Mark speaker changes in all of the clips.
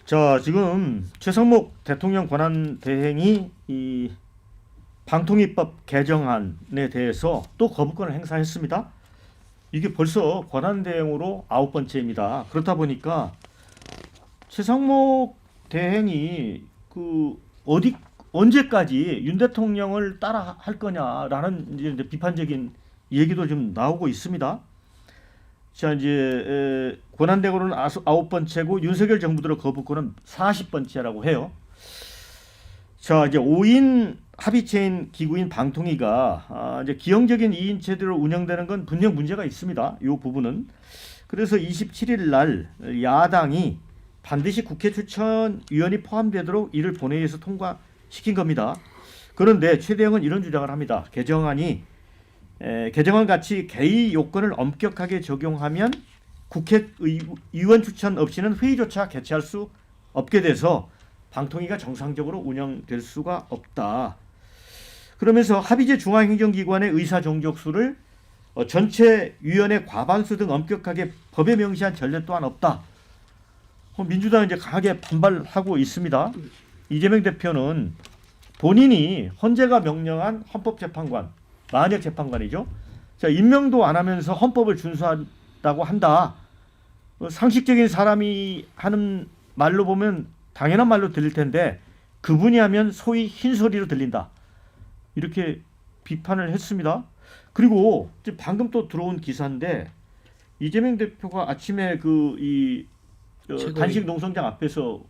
Speaker 1: 자, 지금 최상목 대통령 권한 대행이 이 방통위법 개정안에 대해서 또 거부권을 행사했습니다. 이게 벌써 권한 대행으로 9번째입니다. 그렇다 보니까 최상목 대행이 언제까지 윤 대통령을 따라 할 거냐라는 이제 비판적인 얘기도 좀 나오고 있습니다. 자, 이제 권한 대행으로는 9번째고 윤석열 정부 들어 거부권은 40번째라고 해요. 자, 이제 5인 합의체인 기구인 방통위가 이제 기형적인 2인 체제로 운영되는 건 분명 문제가 있습니다. 이 부분은. 그래서 27일 날 야당이 반드시 국회 추천위원이 포함되도록 이를 본회의에서 통과시킨 겁니다. 그런데 최 대행은 이런 주장을 합니다. 개정안 같이 개의 요건을 엄격하게 적용하면 국회의원 추천 없이는 회의조차 개최할 수 없게 돼서 방통위가 정상적으로 운영될 수가 없다. 그러면서 합의제 중앙행정기관의 의사종족수를 전체 위원회 과반수 등 엄격하게 법에 명시한 전례 또한 없다. 민주당은 이제 강하게 반발하고 있습니다. 이재명 대표는 본인이 헌재가 명령한 헌법재판관, 만약 재판관이죠. 자, 임명도 안 하면서 헌법을 준수한다고 한다. 상식적인 사람이 하는 말로 보면 당연한 말로 들릴 텐데 그분이 하면 소위 흰소리로 들린다. 이렇게 비판을 했습니다. 그리고 방금 또 들어온 기사인데 이재명 대표가 아침에 단식 농성장 앞에서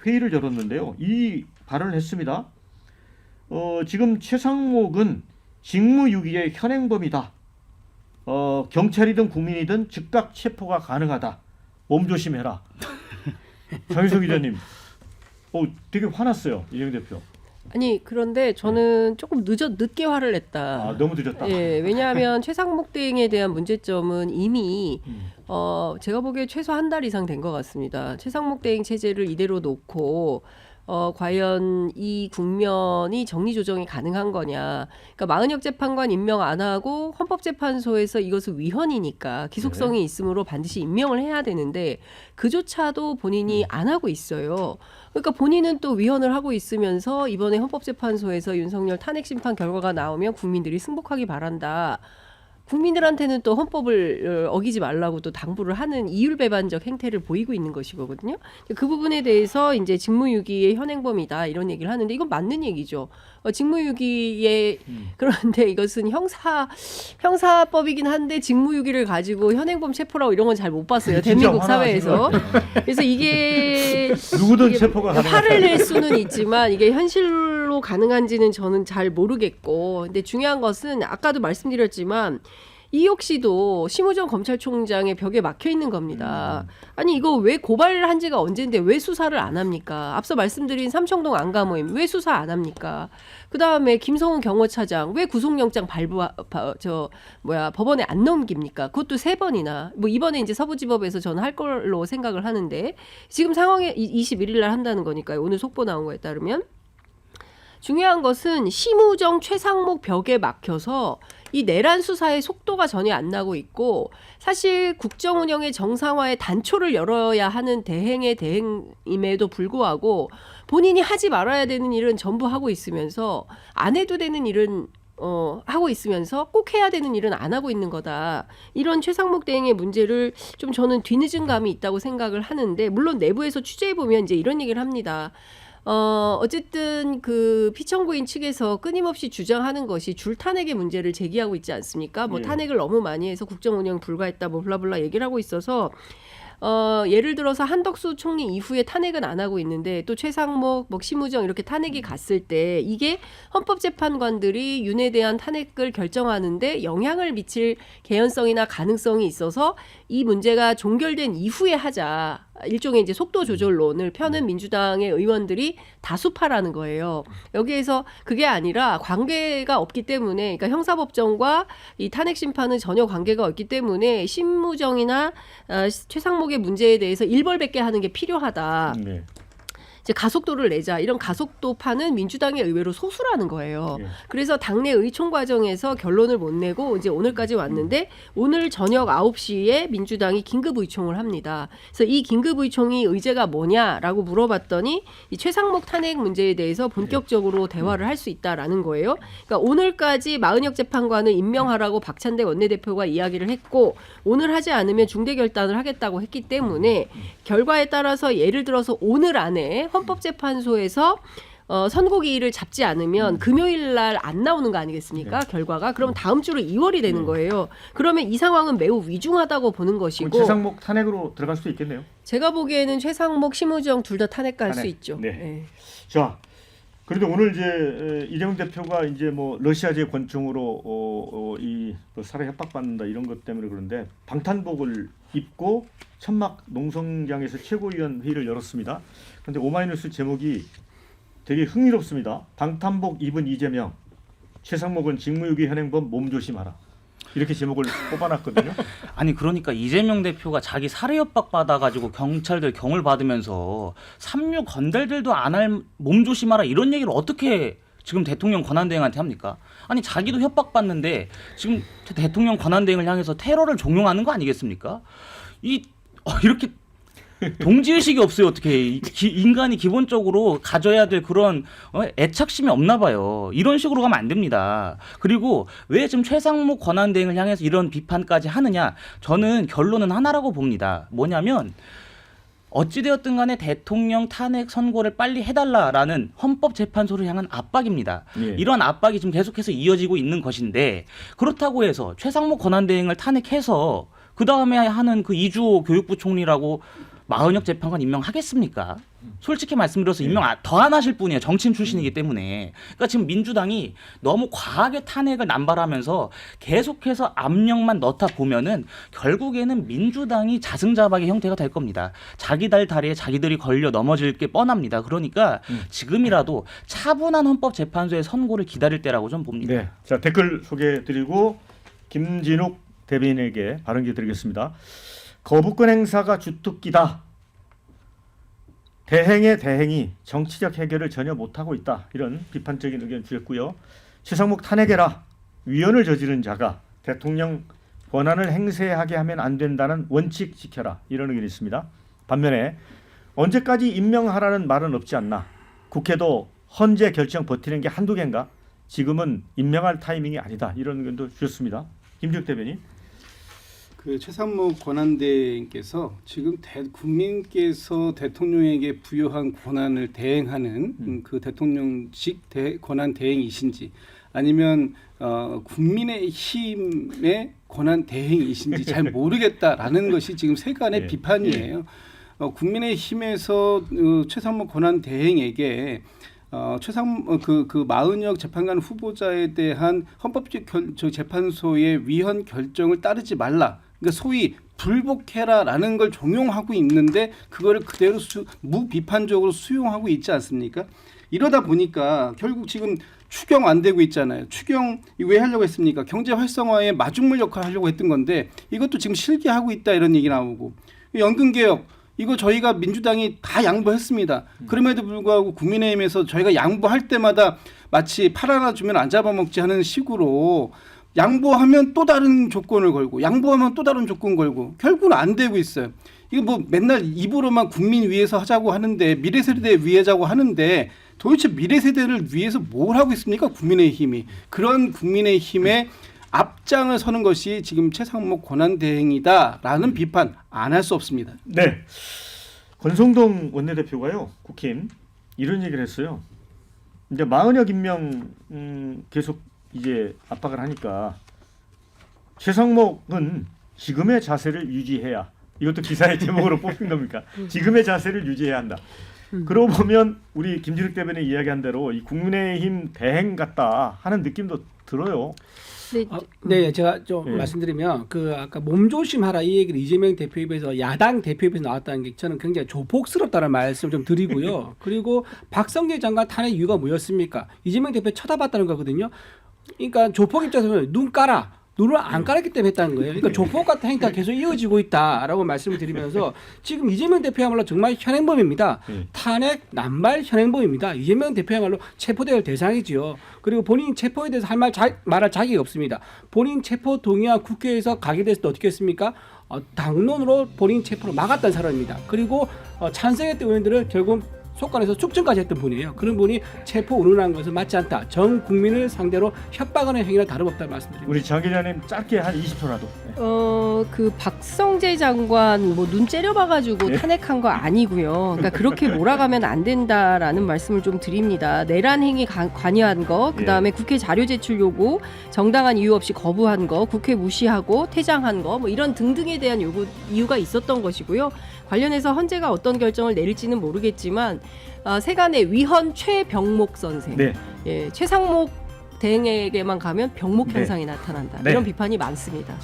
Speaker 1: 회의를 열었는데요. 이 발언을 했습니다. 지금 최상목은 직무유기의 현행범이다. 경찰이든 국민이든 즉각 체포가 가능하다. 몸조심해라. 장윤석 기자님, 되게 화났어요, 이재명 대표.
Speaker 2: 아니 그런데 저는 조금 늦게 화를 냈다.
Speaker 1: 너무 늦었다.
Speaker 2: 예, 왜냐하면 최상목 대행에 대한 문제점은 이미 제가 보기에 최소 한 달 이상 된 것 같습니다. 최상목 대행 체제를 이대로 놓고 과연 이 국면이 정리조정이 가능한 거냐. 그러니까 마은혁 재판관 임명 안 하고 헌법재판소에서 이것은 위헌이니까 기속성이 있으므로 반드시 임명을 해야 되는데 그조차도 본인이 안 하고 있어요. 그러니까 본인은 또 위헌을 하고 있으면서 이번에 헌법재판소에서 윤석열 탄핵 심판 결과가 나오면 국민들이 승복하기 바란다. 국민들한테는 또 헌법을 어기지 말라고 또 당부를 하는 이율배반적 행태를 보이고 있는 것이거든요. 그 부분에 대해서 이제 직무유기의 현행범이다 이런 얘기를 하는데 이건 맞는 얘기죠. 직무유기에 그런데 이것은 형사법이긴 한데 직무유기를 가지고 현행범 체포라고 이런 건 잘 못 봤어요. 대한민국 사회에서. 그래서 이게
Speaker 1: 누구든 체포가 가능하다.
Speaker 2: 화를 낼 수는 있지만 이게 현실로 가능한지는 저는 잘 모르겠고, 근데 중요한 것은 아까도 말씀드렸지만 이옥 씨도 심우정 검찰총장의 벽에 막혀 있는 겁니다. 아니 이거 왜 고발한 지가 언젠데 왜 수사를 안 합니까? 앞서 말씀드린 삼청동 안가모임 왜 수사 안 합니까? 그 다음에 김성훈 경호차장 왜 구속영장 법원에 안 넘깁니까? 그것도 3번이나. 뭐 이번에 이제 서부지법에서 저는 할 걸로 생각을 하는데 지금 상황에 21일 날 한다는 거니까요. 오늘 속보 나온 거에 따르면. 중요한 것은 심우정 최상목 벽에 막혀서 이 내란 수사의 속도가 전혀 안 나고 있고, 사실 국정 운영의 정상화에 단초를 열어야 하는 대행의 대행임에도 불구하고 본인이 하지 말아야 되는 일은 전부 하고 있으면서 안 해도 되는 일은 하고 있으면서 꼭 해야 되는 일은 안 하고 있는 거다. 이런 최상목 대행의 문제를 좀 저는 뒤늦은 감이 있다고 생각을 하는데, 물론 내부에서 취재해 보면 이제 이런 얘기를 합니다. 어쨌든 그 피청구인 측에서 끊임없이 주장하는 것이 줄 탄핵의 문제를 제기하고 있지 않습니까? 뭐 탄핵을 너무 많이 해서 국정 운영 불가했다, 뭐 블라블라 얘기를 하고 있어서 예를 들어서 한덕수 총리 이후에 탄핵은 안 하고 있는데 또 최상목, 심우정 이렇게 탄핵이 갔을 때 이게 헌법재판관들이 윤에 대한 탄핵을 결정하는데 영향을 미칠 개연성이나 가능성이 있어서 이 문제가 종결된 이후에 하자. 일종의 이제 속도 조절론을 펴는 민주당의 의원들이 다수파라는 거예요. 여기에서 그게 아니라 관계가 없기 때문에, 그러니까 형사법정과 이 탄핵 심판은 전혀 관계가 없기 때문에 심무정이나 최상목의 문제에 대해서 일벌백계 하는 게 필요하다.
Speaker 1: 네.
Speaker 2: 이제 가속도를 내자 이런 가속도파는 민주당이 의외로 소수라는 거예요.
Speaker 1: 예.
Speaker 2: 그래서 당내 의총 과정에서 결론을 못 내고 이제 오늘까지 왔는데 오늘 저녁 9시에 민주당이 긴급 의총을 합니다. 그래서 이 긴급 의총이 의제가 뭐냐라고 물어봤더니 이 최상목 탄핵 문제에 대해서 본격적으로 대화를 할 수 있다라는 거예요. 그러니까 오늘까지 마은혁 재판관을 임명하라고 박찬대 원내대표가 이야기를 했고 오늘 하지 않으면 중대 결단을 하겠다고 했기 때문에 결과에 따라서 예를 들어서 오늘 안에 헌법재판소에서 선고기일을 잡지 않으면 금요일 날 안 나오는 거 아니겠습니까? 결과가. 그럼 다음 주로 2월이 되는 거예요. 그러면 이 상황은 매우 위중하다고 보는 것이고
Speaker 1: 최상목 탄핵으로 들어갈 수도 있겠네요.
Speaker 2: 제가 보기에는 최상목, 심우정 둘 다 탄핵갈 수
Speaker 1: 탄핵.
Speaker 2: 있죠.
Speaker 1: 네.
Speaker 2: 네.
Speaker 1: 자, 그런데 오늘 이제 이재명 대표가 이제 뭐 러시아제 권총으로 이 살해 협박받는다 이런 것 때문에 그런데 방탄복을 입고 천막 농성장에서 최고위원 회의를 열었습니다. 그런데 오마이뉴스 제목이 되게 흥미롭습니다. 방탄복 입은 이재명, 최상목은 직무유기 현행범 몸조심하라. 이렇게 제목을 뽑아놨거든요.
Speaker 3: 아니 그러니까 이재명 대표가 자기 살해 협박 받아가지고 경찰들 경을 받으면서 3.6 건달들도 안 할 몸 조심하라 이런 얘기를 어떻게 지금 대통령 권한대행한테 합니까? 아니 자기도 협박받는데 지금 대통령 권한대행을 향해서 테러를 종용하는 거 아니겠습니까? 이렇게 동지의식이 없어요. 어떻게 인간이 기본적으로 가져야 될 그런 애착심이 없나 봐요. 이런 식으로 가면 안 됩니다. 그리고 왜 지금 최상목 권한대행을 향해서 이런 비판까지 하느냐. 저는 결론은 하나라고 봅니다. 뭐냐면 어찌되었든 간에 대통령 탄핵 선고를 빨리 해달라라는 헌법재판소를 향한 압박입니다.
Speaker 1: 예.
Speaker 3: 이런 압박이 지금 계속해서 이어지고 있는 것인데 그렇다고 해서 최상목 권한대행을 탄핵해서 그 다음에 하는 그 이주호 교육부 총리라고 마은혁 재판관 임명하겠습니까? 솔직히 말씀드려서 임명 더 안 하실 분이에요. 정치인 출신이기 때문에. 그러니까 지금 민주당이 너무 과하게 탄핵을 남발하면서 계속해서 압력만 넣다 보면은 결국에는 민주당이 자승자박의 형태가 될 겁니다. 자기들 다리에 자기들이 걸려 넘어질 게 뻔합니다. 그러니까 지금이라도 차분한 헌법재판소의 선고를 기다릴 때라고 좀 봅니다.
Speaker 1: 네, 자 댓글 소개해드리고 김진욱 대변인에게 발언 기드리겠습니다. 거부권 행사가 주특기다. 대행의 대행이 정치적 해결을 전혀 못하고 있다. 이런 비판적인 의견 주셨고요. 최상목 탄핵해라. 위헌을 저지른 자가 대통령 권한을 행사하게 하면 안 된다는 원칙 지켜라. 이런 의견이 있습니다. 반면에 언제까지 임명하라는 말은 없지 않나. 국회도 헌재 결정 버티는 게 한두 개인가. 지금은 임명할 타이밍이 아니다. 이런 의견도 주셨습니다. 김지욱 대변인.
Speaker 4: 그 최상목 권한대행께서 지금 국민께서 대통령에게 부여한 권한을 대행하는 그 대통령직 권한 대행이신지 아니면 국민의힘의 권한 대행이신지 잘 모르겠다라는 것이 지금 세간의 비판이에요. 국민의힘에서 최상목 권한 대행에게 그 마은혁 재판관 후보자에 대한 헌법재판소의 위헌 결정을 따르지 말라. 그러니까 소위 불복해라라는 걸 종용하고 있는데 그거를 그대로 무비판적으로 수용하고 있지 않습니까? 이러다 보니까 결국 지금 추경 안 되고 있잖아요. 추경 왜 하려고 했습니까? 경제 활성화에 마중물 역할을 하려고 했던 건데 이것도 지금 실기하고 있다 이런 얘기 나오고 연금개혁 이거 저희가 민주당이 다 양보했습니다. 그럼에도 불구하고 국민의힘에서 저희가 양보할 때마다 마치 팔 하나 주면 안 잡아먹지 하는 식으로 양보하면 또 다른 조건을 걸고 양보하면 또 다른 조건 걸고 결국은 안 되고 있어요. 이거 뭐 맨날 입으로만 국민 위해서 하자고 하는데 미래세대 위해자고 하는데 도대체 미래세대를 위해서 뭘 하고 있습니까? 국민의힘이. 그런 국민의힘의 앞장을 서는 것이 지금 최상목 권한대행이다라는 비판 안 할 수 없습니다.
Speaker 1: 네, 권성동 원내대표가요 국힘 이런 얘기를 했어요. 이제 마은혁 임명 계속 이제 압박을 하니까 최상목은 지금의 자세를 유지해야 이것도 기사의 제목으로 뽑힌 겁니까? 지금의 자세를 유지해야 한다. 그러고 보면 우리 김진욱 대변인 이야기한 대로 이 국민의힘 대행 같다 하는 느낌도 들어요.
Speaker 5: 네, 제가 좀 말씀드리면 그 아까 몸조심하라 이 얘기를 이재명 대표 입에서 야당 대표 입에서 나왔다는 게 저는 굉장히 조폭스럽다는 말씀을 좀 드리고요. 그리고 박성계 장관 탄핵 이유가 뭐였습니까? 이재명 대표 쳐다봤다는 거거든요. 그러니까 조폭 입장에서는 눈 깔아. 룰을 안 깔았기 때문에 했다는 거예요. 그러니까 조폭 같은 행태가 계속 이어지고 있다라고 말씀을 드리면서 지금 이재명 대표야말로 정말 현행범입니다. 탄핵, 남발 현행범입니다. 이재명 대표야말로 체포될 대상이지요. 그리고 본인 체포에 대해서 말할 자격이 없습니다. 본인 체포 동의안 국회에서 가게 됐을 때 어떻게 했습니까? 당론으로 본인 체포를 막았던 사람입니다. 그리고 찬성했던 의원들을 결국 속관에서 축전까지 했던 분이에요. 그런 분이 체포 운운한 것은 맞지 않다. 전 국민을 상대로 협박하는 행위는 다름없다는 말씀드립니다.
Speaker 1: 우리 장 기자님 짧게 한 20초라도. 네.
Speaker 2: 그 박성재 장관 뭐 눈 째려봐가지고 탄핵한 거 아니고요. 그러니까 그렇게 몰아가면 안 된다라는 말씀을 좀 드립니다. 내란 행위 관여한 거, 그 다음에 국회 자료 제출 요구, 정당한 이유 없이 거부한 거, 국회 무시하고 퇴장한 거, 뭐 이런 등등에 대한 이유가 있었던 것이고요. 관련해서 헌재가 어떤 결정을 내릴지는 모르겠지만 세간의 위헌 최병목 선생,
Speaker 1: 네.
Speaker 2: 예, 최상목 대행에게만 가면 병목
Speaker 1: 네.
Speaker 2: 현상이 나타난다.
Speaker 1: 네.
Speaker 2: 이런 비판이 많습니다.